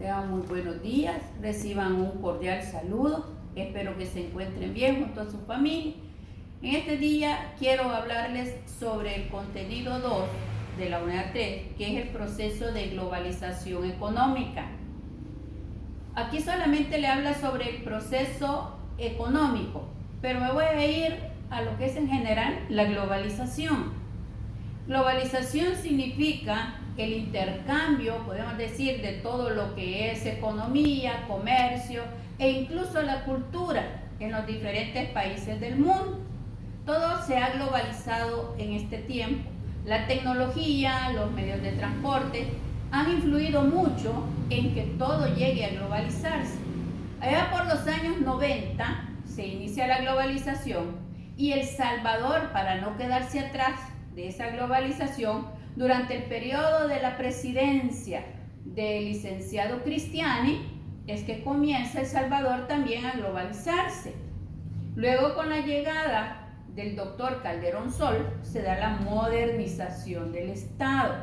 Tengan muy buenos días, reciban un cordial saludo, espero que se encuentren bien junto a su familia. En este día quiero hablarles sobre el contenido 2 de la unidad 3, que es el proceso de globalización económica. Aquí solamente le habla sobre el proceso económico, pero me voy a ir a lo que es en general la globalización. Globalización significa el intercambio, podemos decir, de todo lo que es economía, comercio e incluso la cultura en los diferentes países del mundo. Todo se ha globalizado en este tiempo. La tecnología, los medios de transporte han influido mucho en que todo llegue a globalizarse. Allá por los años 90 se inicia la globalización y El Salvador, para no quedarse atrás de esa globalización, durante el periodo de la presidencia del licenciado Cristiani, es que comienza El Salvador también a globalizarse. Luego, con la llegada del doctor Calderón Sol, se da la modernización del Estado.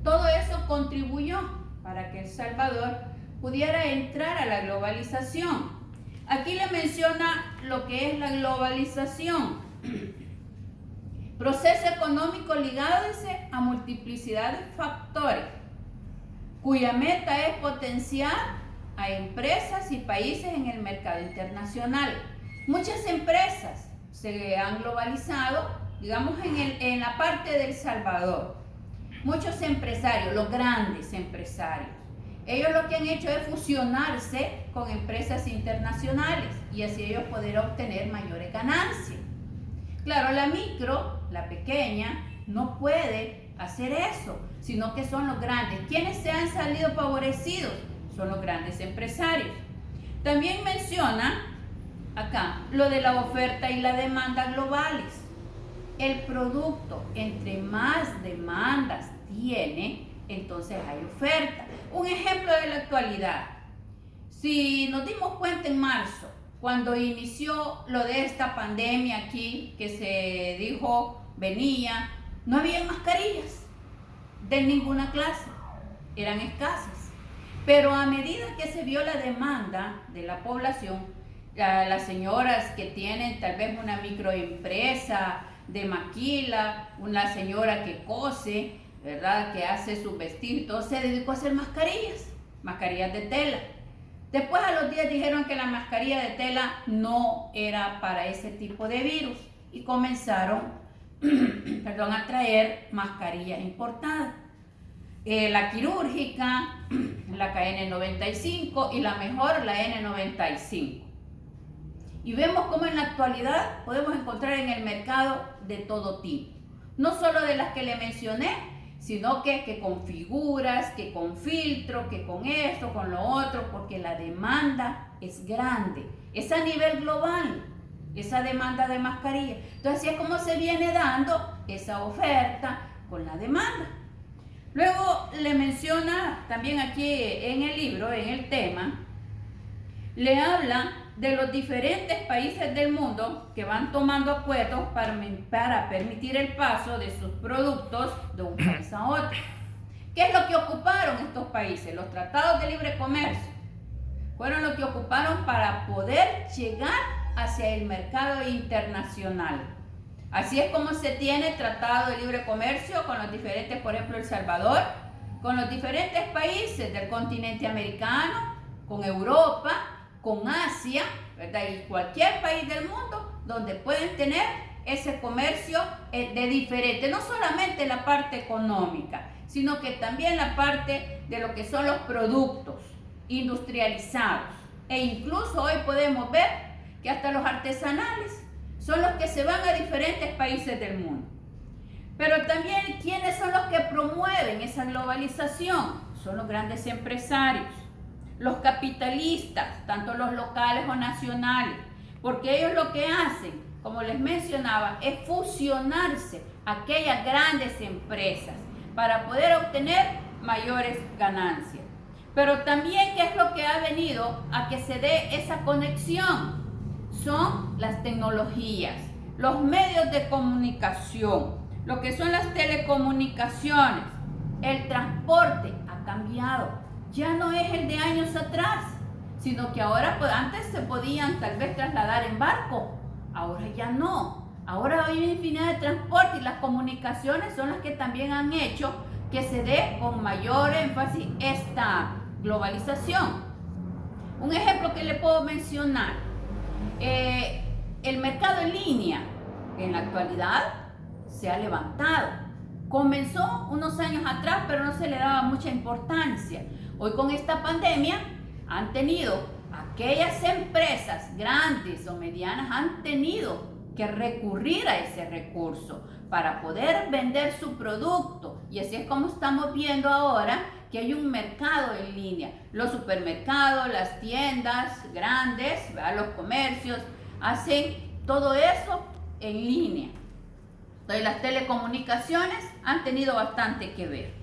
Todo eso contribuyó para que El Salvador pudiera entrar a la globalización. Aquí le menciona lo que es la globalización. Proceso económico ligado a multiplicidad de factores, cuya meta es potenciar a empresas y países en el mercado internacional. Muchas empresas se han globalizado, digamos, en la parte de El Salvador. Muchos empresarios, los grandes empresarios, ellos lo que han hecho es fusionarse con empresas internacionales y así ellos poder obtener mayores ganancias. Claro, la micro, la pequeña, no puede hacer eso, sino que son los grandes. ¿Quiénes se han salido favorecidos? Son los grandes empresarios. También menciona acá lo de la oferta y la demanda globales. El producto, entre más demandas tiene, entonces hay oferta. Un ejemplo de la actualidad. Si nos dimos cuenta en marzo, cuando inició lo de esta pandemia aquí, que se dijo venía, no había mascarillas de ninguna clase, eran escasas. Pero a medida que se vio la demanda de la población, las señoras que tienen tal vez una microempresa de maquila, una señora que cose, ¿verdad?, que hace sus vestidos, todo, se dedicó a hacer mascarillas de tela. Después a los días dijeron que la mascarilla de tela no era para ese tipo de virus y comenzaron a traer mascarillas importadas. La quirúrgica, la KN95 y la mejor, la N95. Y vemos cómo en la actualidad podemos encontrar en el mercado de todo tipo. No solo de las que le mencioné, sino que con figuras, que con filtro, que con esto, con lo otro, porque la demanda es grande. Es a nivel global, esa demanda de mascarilla. Entonces, así es como se viene dando esa oferta con la demanda. Luego le menciona también aquí en el libro, en el tema, le habla de los diferentes países del mundo que van tomando acuerdos para permitir el paso de sus productos de un país a otro. ¿Qué es lo que ocuparon estos países? Los tratados de libre comercio fueron lo que ocuparon para poder llegar hacia el mercado internacional. Así es como se tiene tratado de libre comercio con los diferentes, por ejemplo, El Salvador, con los diferentes países del continente americano, con Europa, con Asia, ¿verdad?, y cualquier país del mundo donde pueden tener ese comercio de diferente, no solamente la parte económica, sino que también la parte de lo que son los productos industrializados. E incluso hoy podemos ver que hasta los artesanales son los que se van a diferentes países del mundo. Pero también, ¿quiénes son los que promueven esa globalización? Son los grandes empresarios. Los capitalistas, tanto los locales o nacionales, porque ellos lo que hacen, como les mencionaba, es fusionarse a aquellas grandes empresas para poder obtener mayores ganancias. Pero también, ¿qué es lo que ha venido a que se dé esa conexión? Son las tecnologías, los medios de comunicación, lo que son las telecomunicaciones, el transporte ha cambiado. ya no es el de años atrás, sino que ahora, pues antes se podían tal vez trasladar en barco, ahora ya no. Ahora hay una infinidad de transporte y las comunicaciones son las que también han hecho que se dé con mayor énfasis esta globalización. Un ejemplo que le puedo mencionar, el mercado en línea en la actualidad se ha levantado. Comenzó unos años atrás, pero no se le daba mucha importancia. Hoy con esta pandemia han tenido aquellas empresas grandes o medianas han tenido que recurrir a ese recurso para poder vender su producto. Y así es como estamos viendo ahora que hay un mercado en línea. Los supermercados, las tiendas grandes, ¿verdad? Los comercios, hacen todo eso en línea. Entonces las telecomunicaciones han tenido bastante que ver.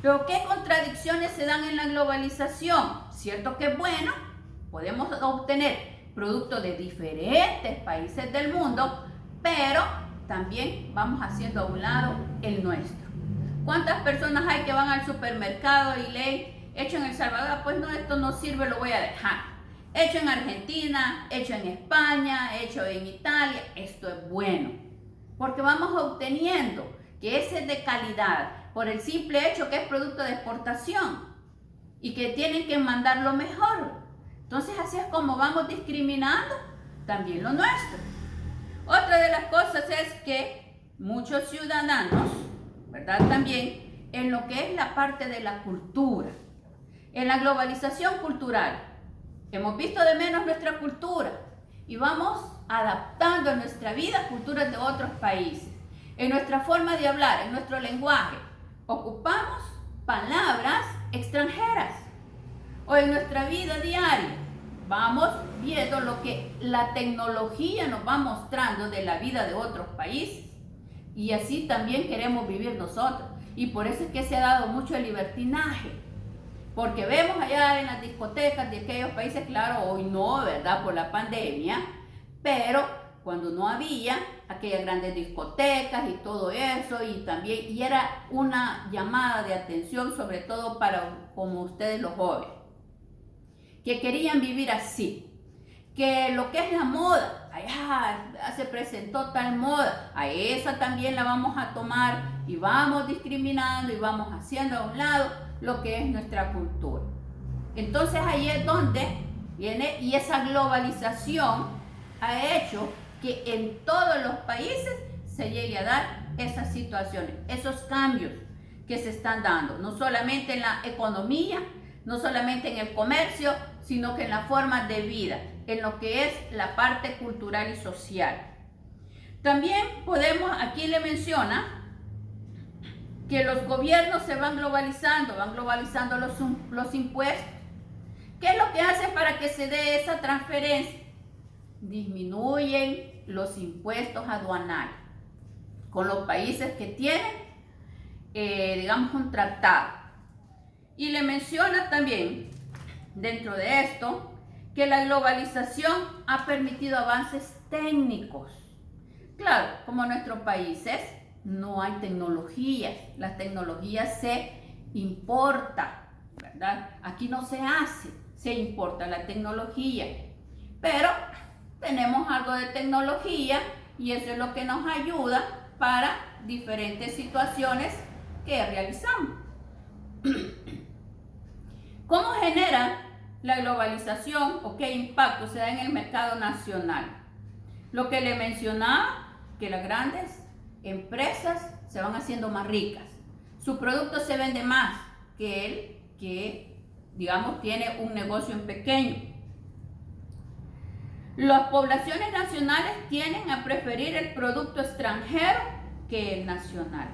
Pero ¿qué contradicciones se dan en la globalización? Cierto que es bueno, podemos obtener productos de diferentes países del mundo, pero también vamos haciendo a un lado el nuestro. ¿Cuántas personas hay que van al supermercado y leen, hecho en El Salvador? Pues no, esto no sirve, lo voy a dejar. Hecho en Argentina, hecho en España, hecho en Italia, esto es bueno. Porque vamos obteniendo que ese es de calidad, por el simple hecho que es producto de exportación y que tienen que mandarlo mejor. Entonces así es como vamos discriminando también lo nuestro. Otra de las cosas es que muchos ciudadanos, ¿verdad? También en lo que es la parte de la cultura, en la globalización cultural, hemos visto de menos nuestra cultura y vamos adaptando a nuestra vida culturas de otros países. En nuestra forma de hablar, en nuestro lenguaje, ocupamos palabras extranjeras. O en nuestra vida diaria, vamos viendo lo que la tecnología nos va mostrando de la vida de otros países. Y así también queremos vivir nosotros. Y por eso es que se ha dado mucho el libertinaje. Porque vemos allá en las discotecas de aquellos países, claro, hoy no, ¿verdad? Por la pandemia, pero cuando no había aquellas grandes discotecas y todo eso, y también, y era una llamada de atención, sobre todo para como ustedes los jóvenes, que querían vivir así, que lo que es la moda, allá se presentó tal moda, a esa también la vamos a tomar y vamos discriminando y vamos haciendo a un lado lo que es nuestra cultura. Entonces ahí es donde viene, y esa globalización ha hecho que en todos los países se llegue a dar esas situaciones, esos cambios que se están dando, no solamente en la economía, no solamente en el comercio, sino que en la forma de vida, en lo que es la parte cultural y social. También podemos, aquí le menciona que los gobiernos se van globalizando los impuestos. ¿Qué es lo que hace para que se dé esa transferencia? Disminuyen los impuestos aduanales con los países que tienen, digamos, un tratado. Y le menciona también, dentro de esto, que la globalización ha permitido avances técnicos. Claro, como en nuestros países no hay tecnologías, las tecnologías se importan, ¿verdad? Aquí no se hace, se importa la tecnología, pero tenemos algo de tecnología y eso es lo que nos ayuda para diferentes situaciones que realizamos. ¿Cómo genera la globalización o qué impacto se da en el mercado nacional? Lo que le mencionaba, que las grandes empresas se van haciendo más ricas. Su producto se vende más que el que, digamos, tiene un negocio en pequeño. Las poblaciones nacionales tienden a preferir el producto extranjero que el nacional.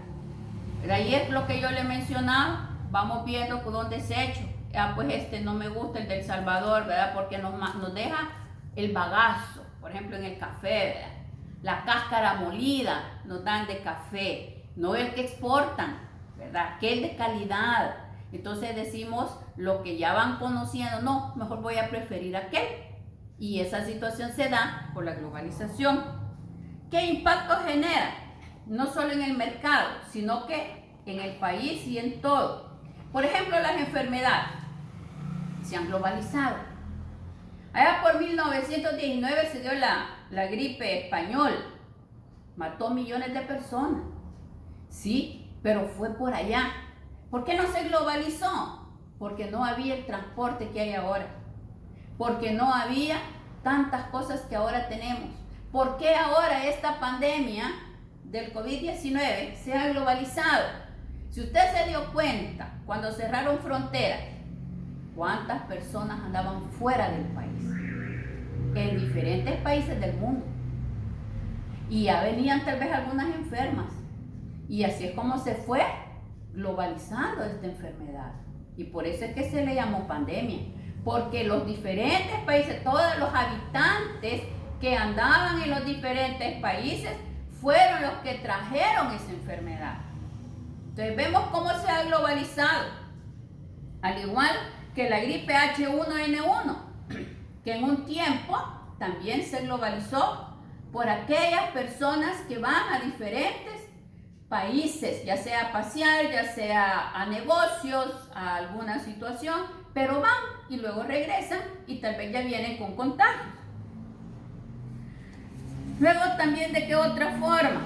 Pero ahí es lo que yo le mencionaba, vamos viendo por dónde se ha hecho. Pues este no me gusta, el de El Salvador, ¿verdad? Porque nos deja el bagazo, por ejemplo en el café, ¿verdad? La cáscara molida nos dan de café, no el que exportan, ¿verdad? Que es de calidad. Entonces decimos lo que ya van conociendo, no, mejor voy a preferir aquel. Y esa situación se da por la globalización. ¿Qué impacto genera? No solo en el mercado, sino que en el país y en todo. Por ejemplo, las enfermedades. han globalizado. Allá por 1919 se dio la gripe española, mató millones de personas, sí, pero fue por allá. ¿Por qué no se globalizó? Porque no había el transporte que hay ahora, porque no había tantas cosas que ahora tenemos. ¿Por qué ahora esta pandemia del COVID-19 se ha globalizado? Si usted se dio cuenta, cuando cerraron fronteras, ¿cuántas personas andaban fuera del país? En diferentes países del mundo. Y ya venían tal vez algunas enfermas. Y así es como se fue globalizando esta enfermedad. Y por eso es que se le llamó pandemia. Porque los diferentes países, todos los habitantes que andaban en los diferentes países, fueron los que trajeron esa enfermedad. Entonces vemos cómo se ha globalizado. Al igual que la gripe H1N1, que en un tiempo también se globalizó por aquellas personas que van a diferentes países, ya sea a pasear, ya sea a negocios, a alguna situación, pero van y luego regresan y tal vez ya vienen con contagios. Luego también, ¿de qué otra forma?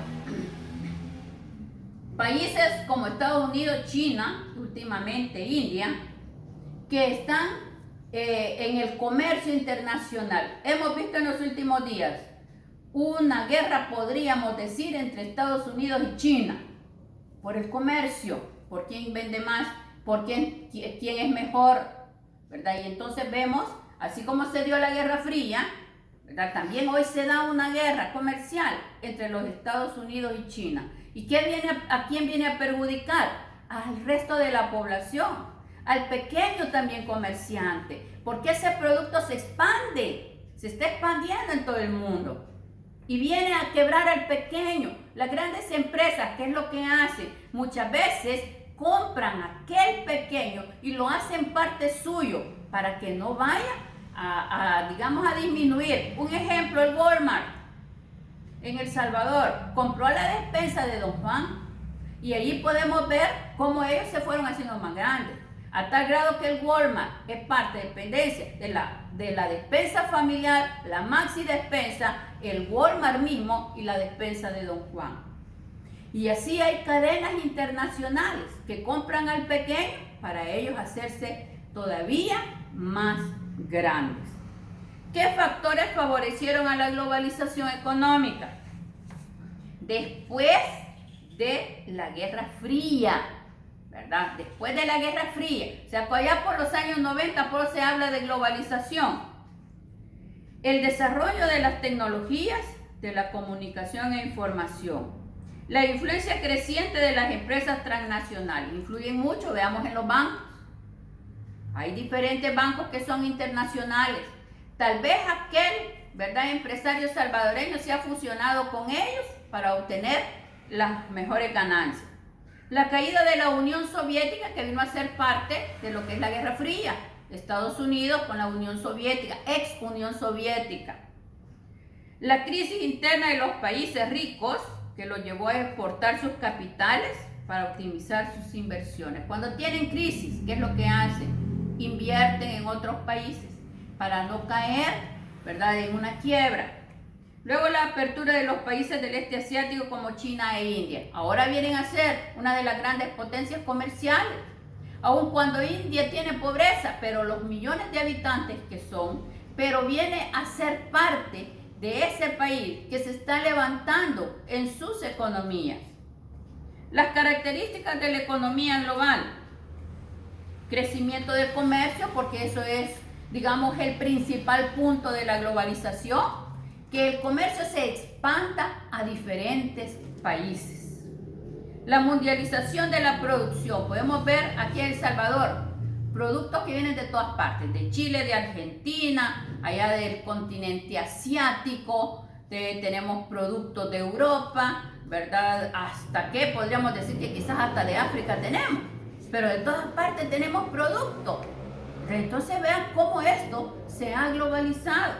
Países como Estados Unidos, China, últimamente India, que están en el comercio internacional. Hemos visto en los últimos días una guerra, podríamos decir, entre Estados Unidos y China por el comercio, por quién vende más, por quién es mejor, ¿verdad? Y entonces vemos, así como se dio la Guerra Fría, ¿verdad? También hoy se da una guerra comercial entre los Estados Unidos y China. ¿Y a quién viene a perjudicar? Al resto de la población, al pequeño también comerciante, porque ese producto se expande, se está expandiendo en todo el mundo y viene a quebrar al pequeño. Las grandes empresas, ¿qué es lo que hacen? Muchas veces compran a aquel pequeño y lo hacen parte suyo para que no vaya digamos, a disminuir. Un ejemplo, el Walmart en El Salvador compró la despensa de Don Juan y allí podemos ver cómo ellos se fueron haciendo más grandes, a tal grado que el Walmart es parte de dependencia de la despensa familiar, la Maxi Despensa, el Walmart mismo y la despensa de Don Juan. Y así hay cadenas internacionales que compran al pequeño para ellos hacerse todavía más grandes. ¿Qué factores favorecieron a la globalización económica? Después de la Guerra Fría, ¿verdad? Después de la Guerra Fría, o sea, allá por los años 90 por se habla de globalización. El desarrollo de las tecnologías de la comunicación e información. La influencia creciente de las empresas transnacionales. Influyen mucho, veamos en los bancos. Hay diferentes bancos que son internacionales. Tal vez aquel, ¿verdad?, empresario salvadoreño se ha fusionado con ellos para obtener las mejores ganancias. La caída de la Unión Soviética, que vino a ser parte de lo que es la Guerra Fría. Estados Unidos con la Unión Soviética, ex Unión Soviética. La crisis interna de los países ricos, que los llevó a exportar sus capitales para optimizar sus inversiones. Cuando tienen crisis, ¿qué es lo que hacen? Invierten en otros países para no caer, ¿verdad?, en una quiebra. Luego la apertura de los países del este asiático como China e India. Ahora vienen a ser una de las grandes potencias comerciales. Aun cuando India tiene pobreza, pero los millones de habitantes que son, pero viene a ser parte de ese país que se está levantando en sus economías. Las características de la economía global. Crecimiento del comercio, porque eso es, digamos, el principal punto de la globalización, que el comercio se expanda a diferentes países. La mundialización de la producción. Podemos ver aquí en El Salvador productos que vienen de todas partes, de Chile, de Argentina, allá del continente asiático, tenemos productos de Europa, ¿verdad? Hasta que podríamos decir que quizás hasta de África tenemos, pero de todas partes tenemos productos. Entonces vean cómo esto se ha globalizado.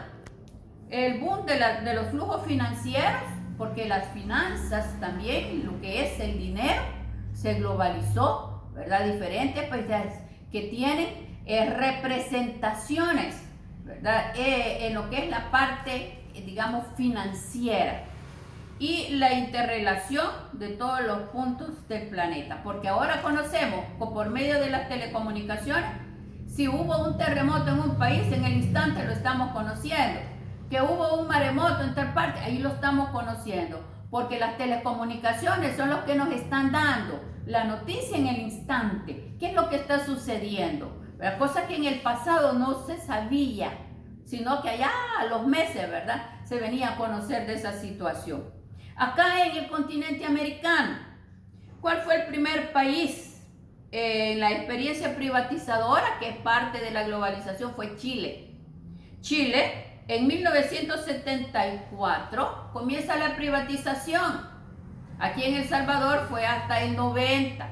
El boom de los flujos financieros, porque las finanzas también, lo que es el dinero, se globalizó, ¿verdad? Diferentes países que tienen representaciones, ¿verdad? En lo que es la parte, digamos, financiera y la interrelación de todos los puntos del planeta, porque ahora conocemos por medio de las telecomunicaciones si hubo un terremoto en un país, en el instante lo estamos conociendo, que hubo un maremoto en tal parte, ahí lo estamos conociendo, porque las telecomunicaciones son los que nos están dando la noticia en el instante, qué es lo que está sucediendo, la cosa que en el pasado no se sabía, sino que allá a los meses, ¿verdad?, se venía a conocer de esa situación. Acá en el continente americano, ¿cuál fue el primer país en la experiencia privatizadora que es parte de la globalización? Fue Chile. Chile, en 1974, comienza la privatización. Aquí en El Salvador fue hasta el 90,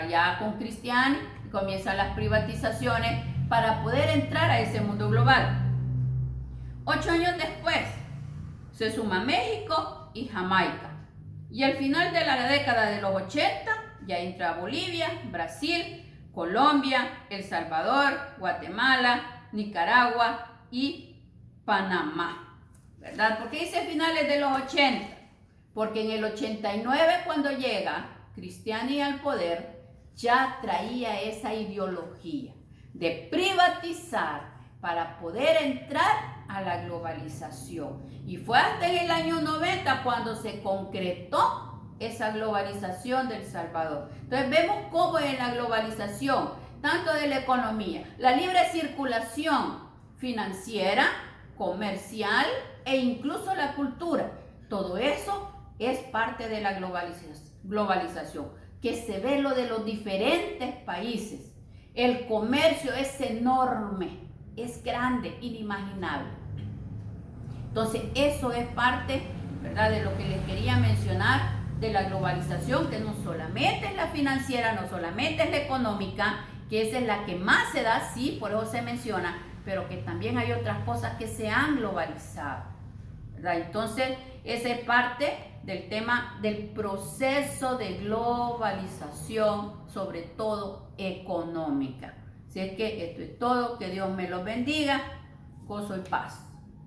ya con Cristiani, comienzan las privatizaciones para poder entrar a ese mundo global. 8 años después, se suma México y Jamaica. Y al final de la década de los 80, ya entra Bolivia, Brasil, Colombia, El Salvador, Guatemala, Nicaragua y Panamá, ¿verdad? ¿Por qué dice finales de los 80? Porque en el 89, cuando llega Cristiani al poder, ya traía esa ideología de privatizar para poder entrar a la globalización. Y fue hasta en el año 90 cuando se concretó esa globalización del Salvador. Entonces vemos cómo en la globalización, tanto de la economía, la libre circulación financiera, comercial e incluso la cultura, todo eso es parte de la globalización, que se ve lo de los diferentes países. El comercio es enorme, es grande, inimaginable. Entonces eso es parte, ¿verdad?, de lo que les quería mencionar de la globalización, que no solamente es la financiera, no solamente es la económica, que esa es la que más se da, sí, por eso se menciona, pero que también hay otras cosas que se han globalizado, ¿verdad? Entonces, esa es parte del tema del proceso de globalización, sobre todo económica. Así es que esto es todo, que Dios me los bendiga, gozo y paz.